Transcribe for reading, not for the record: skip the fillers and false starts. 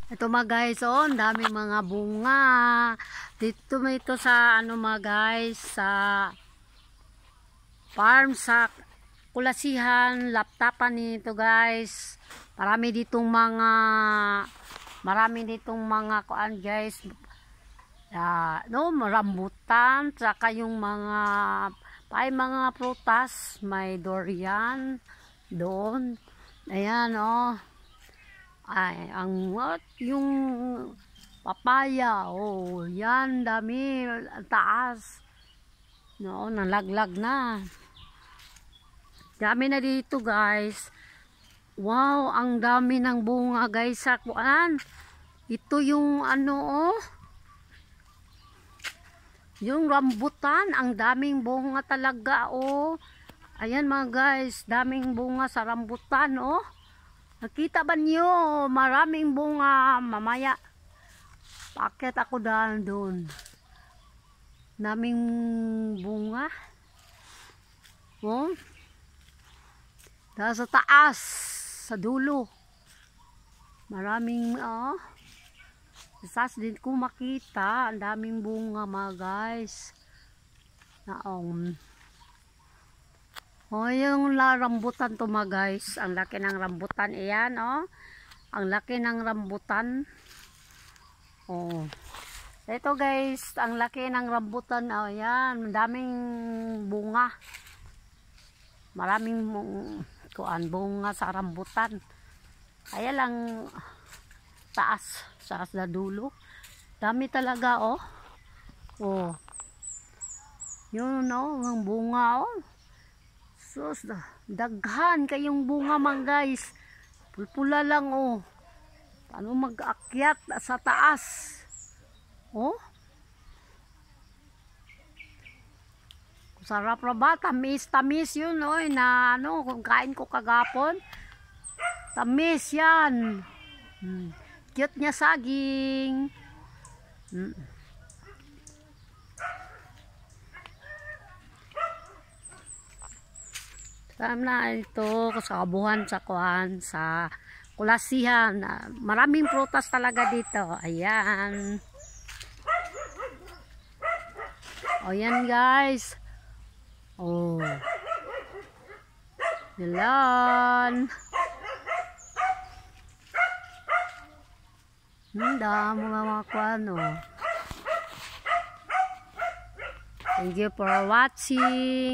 Ito mga guys, oh, ang daming mga bunga. Dito ito sa ano mga guys, sa farm sa Kulasihan, laptapan nito guys. Marami ditong mga kuan guys. No, rambutan, saka yung mga prutas, may durian doon. Ayan, oh. Ay, yung papaya, oh, yan, dami, ang taas. No, nalaglag na. Dami na dito, guys. Wow, ang dami ng bunga, guys, sa kuan. Ito yung ano, oh. Yung rambutan, ang daming bunga talaga, oh. Ayan mga guys, daming bunga sa rambutan, oh. Nakita ba niyo? Maraming bunga. Mamaya paket ako doon. Naming bunga. Oh. Dahil sa taas, sa dulo. Maraming sas din ko makita. Ang daming bunga mga guys. Oh, yung rambutan to mga guys. Ang laki ng rambutan. Ayan, oh. Ang laki ng rambutan. Oh. Ito guys, ang laki ng rambutan. Oh, ayan. Daming bunga. Maraming bunga sa rambutan. Kaya lang taas na dulo. Dami talaga, oh. Oh. Yun, oh. Ang bunga, oh. Sus, daghan kayong bunga man guys. Pulpula lang, oh. Paano mag-akyat sa taas? Oh. Sarap na ba? Tamis yun, oh. Na ano, kung kain ko kagapon. Tamis yan. Cute niya saging. Alam na ito sa kabuhan sa kuhan sa Kulasihan. Maraming prutas talaga dito. Ayan. O yan guys. Oh. Yan. Dami mga kuhan, oh. Thank you for watching.